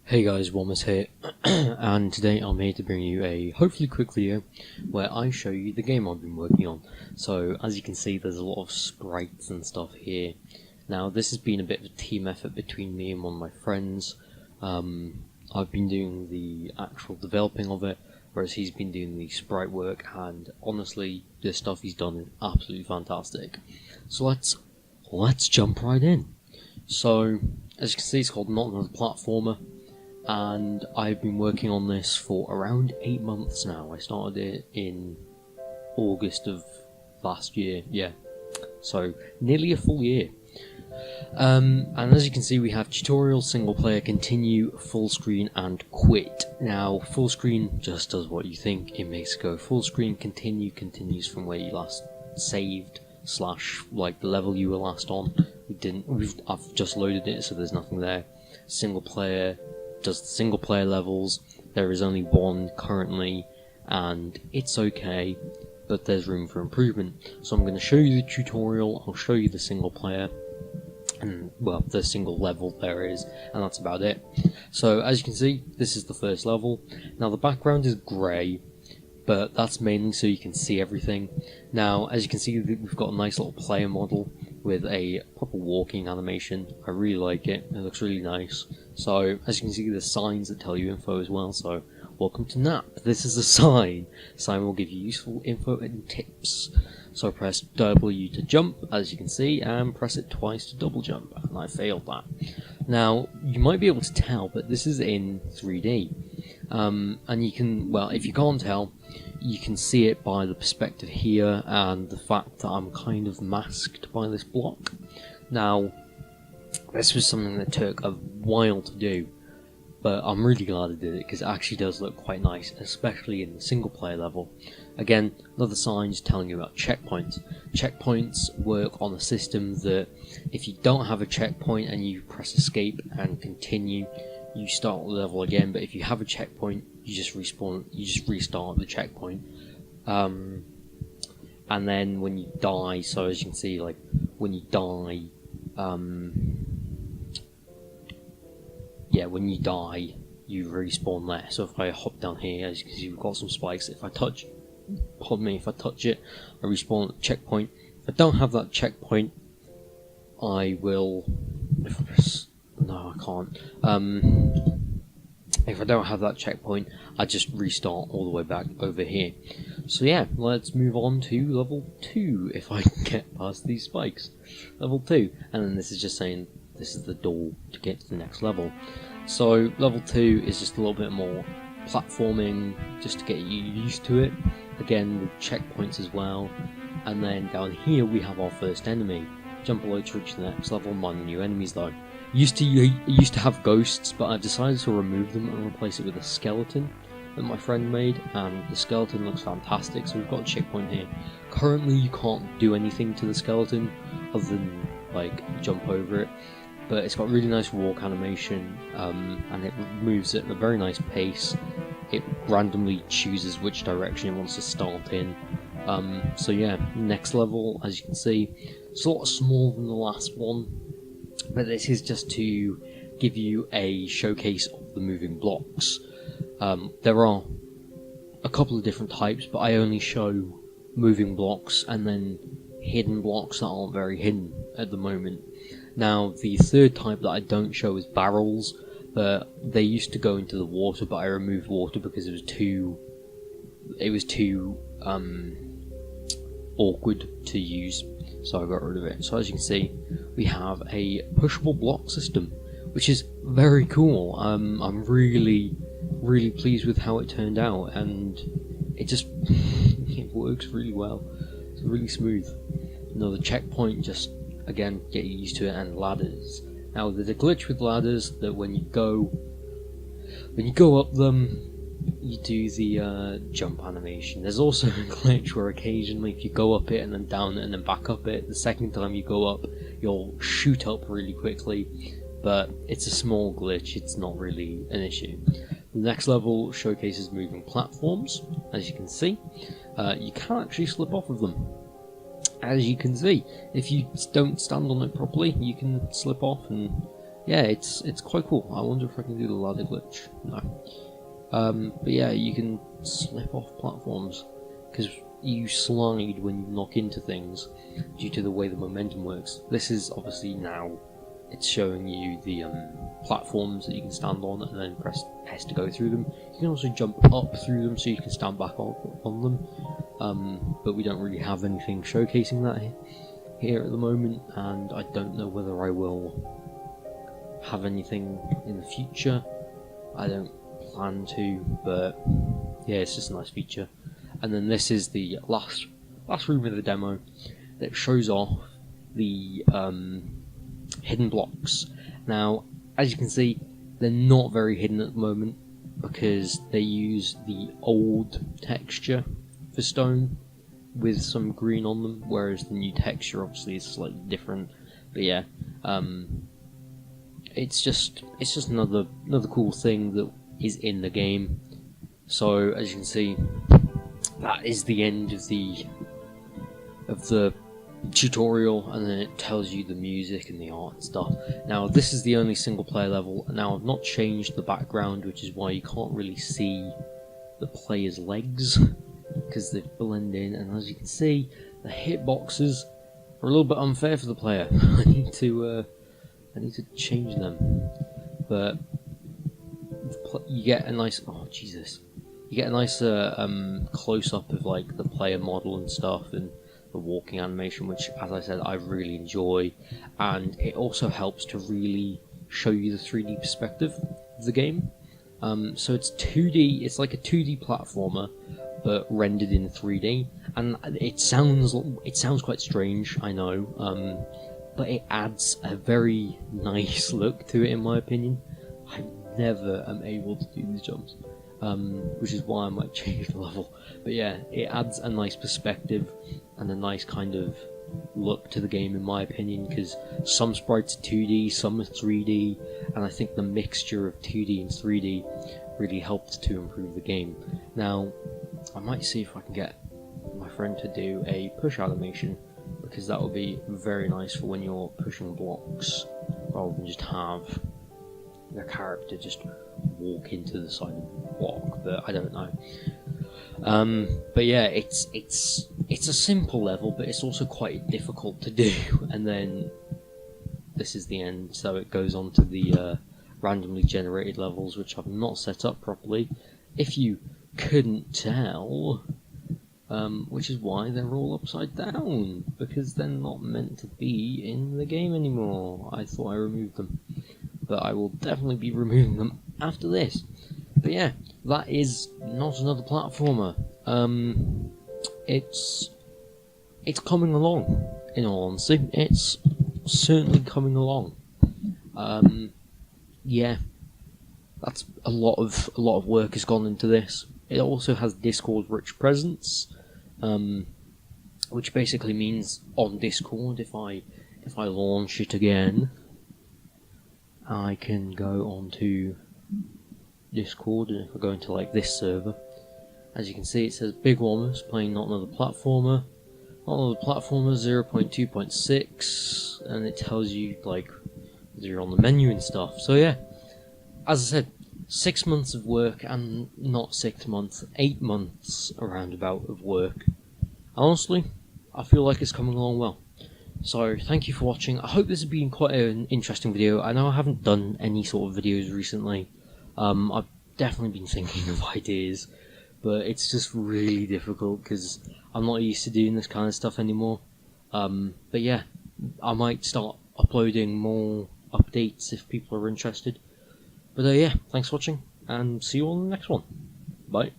Hey guys, Womas here, and today I'm here to bring you a hopefully quick video where I show you the game I've been working on. So as you can see, there's a lot of sprites and stuff here. Now this has been a bit of a team effort between me and one of my friends. I've been doing the actual developing of it, whereas he's been doing the sprite work, and honestly the stuff he's done is absolutely fantastic. So let's jump right in. So as you can see, it's called Not Another Platformer. And I've been working on this for around 8 months now. I started it in August of last year, yeah. So, nearly a full year. And as you can see, we have tutorial, single player, continue, full screen, and quit. Now, full screen just does what you think. It makes it go full screen. Continue continues from where you last saved, / like the level you were last on. I've just loaded it, so there's nothing there. Single player does the single player levels. There is only one currently, and it's okay, but there's room for improvement. So I'm going to show you the tutorial, I'll show you the single player, and well, the single level there is, and that's about it. So as you can see, this is the first level. Now the background is grey, but that's mainly so you can see everything. Now as you can see, we've got a nice little player model with a proper walking animation. I really like it, it looks really nice. So as you can see, there's signs that tell you info as well. So welcome to NAP, this is a sign. Sign will give you useful info and tips. So press W to jump, as you can see, and press it twice to double jump, and I failed that. Now you might be able to tell, but this is in 3D. And you can, well, if you can't tell, you can see it by the perspective here and the fact that I'm kind of masked by this block. Now, this was something that took a while to do, but I'm really glad I did it because it actually does look quite nice, especially in the single player level. Again, another sign just telling you about checkpoints. Checkpoints work on a system that if you don't have a checkpoint and you press escape and continue, you start the level again, but if you have a checkpoint, you just respawn, you just restart the checkpoint. And then when you die, so as you can see, like when you die, when you die, you respawn there. So if I hop down here, as you can see, we've got some spikes. If I touch it, I respawn at the checkpoint. If I don't have that checkpoint, I will. No, I can't. If I don't have that checkpoint, I just restart all the way back over here. So yeah, let's move on to level 2, if I can get past these spikes. Level 2, and then this is just saying this is the door to get to the next level. So level 2 is just a little bit more platforming, just to get you used to it. Again, with checkpoints as well. And then down here we have our first enemy. Jump below to reach the next level, mind the new enemies though. Used to have ghosts, but I've decided to remove them and replace it with a skeleton that my friend made, and the skeleton looks fantastic. So we've got a checkpoint here. Currently you can't do anything to the skeleton other than like jump over it, but it's got really nice walk animation, and it moves at a very nice pace. It randomly chooses which direction it wants to start in. So yeah, next level, as you can see, it's a lot smaller than the last one, but this is just to give you a showcase of the moving blocks. There are a couple of different types, but I only show moving blocks and then hidden blocks that aren't very hidden at the moment. Now, the third type that I don't show is barrels, but they used to go into the water, but I removed water because it was too awkward to use, so I got rid of it. So as you can see, we have a pushable block system, which is very cool. I'm really pleased with how it turned out, and it just it works really well. It's really smooth. Another checkpoint, just again get used to it, and ladders. Now there's a glitch with ladders that when you go up them, you do the jump animation. There's also a glitch where occasionally if you go up it and then down it and then back up it, the second time you go up you'll shoot up really quickly, but it's a small glitch, it's not really an issue. The next level showcases moving platforms. As you can see, you can actually slip off of them. As you can see, if you don't stand on it properly, you can slip off and yeah, it's quite cool. I wonder if I can do the ladder glitch. No. But yeah, you can slip off platforms because you slide when you knock into things due to the way the momentum works. This is obviously now it's showing you the platforms that you can stand on and then press S to go through them. You can also jump up through them so you can stand back on them, but we don't really have anything showcasing that here at the moment, and I don't know whether I will have anything in the future. I don't plan to, but yeah, it's just a nice feature. And then this is the last room of the demo that shows off the hidden blocks. Now, as you can see, they're not very hidden at the moment because they use the old texture for stone with some green on them, whereas the new texture obviously is slightly different. But yeah, it's just another cool thing that is in the game. So as you can see, that is the end of the tutorial, and then it tells you the music and the art and stuff. Now this is the only single player level. Now I've not changed the background, which is why you can't really see the player's legs because they blend in, and as you can see, the hitboxes are a little bit unfair for the player. I need to change them, but you get a nice you get a nice close up of like the player model and stuff, and the walking animation, which, as I said, I really enjoy, and it also helps to really show you the 3D perspective of the game. So it's 2D, it's like a 2D platformer, but rendered in 3D, and it sounds quite strange, I know, but it adds a very nice look to it, in my opinion. I never am able to do these jumps, which is why I might change the level. But yeah, it adds a nice perspective and a nice kind of look to the game, in my opinion, because some sprites are 2D, some are 3D, and I think the mixture of 2D and 3D really helped to improve the game. Now, I might see if I can get my friend to do a push animation, because that would be very nice for when you're pushing blocks, rather than just have the character just walk into the side of the block. But I don't know. But yeah, it's a simple level, but it's also quite difficult to do. And then this is the end, so it goes on to the randomly generated levels, which I've not set up properly, if you couldn't tell, which is why they're all upside down, because they're not meant to be in the game anymore. I thought I removed them, but I will definitely be removing them after this. But yeah, that is not another platformer. It's coming along, in all honesty. It's certainly coming along. Yeah, that's a lot of work has gone into this. It also has Discord rich presence, which basically means on Discord, if I launch it again, I can go onto Discord, and if I go into like this server, as you can see, it says Big Womus playing Not Another Platformer, 0.2.6, and it tells you like whether you're on the menu and stuff. So yeah, as I said, 6 months of work, and not 6 months, 8 months around about of work. Honestly, I feel like it's coming along well. So thank you for watching. I hope this has been quite an interesting video. I know I haven't done any sort of videos recently. I've definitely been thinking of ideas, but it's just really difficult because I'm not used to doing this kind of stuff anymore. But yeah, I might start uploading more updates if people are interested. But yeah, thanks for watching, and see you all in the next one. Bye.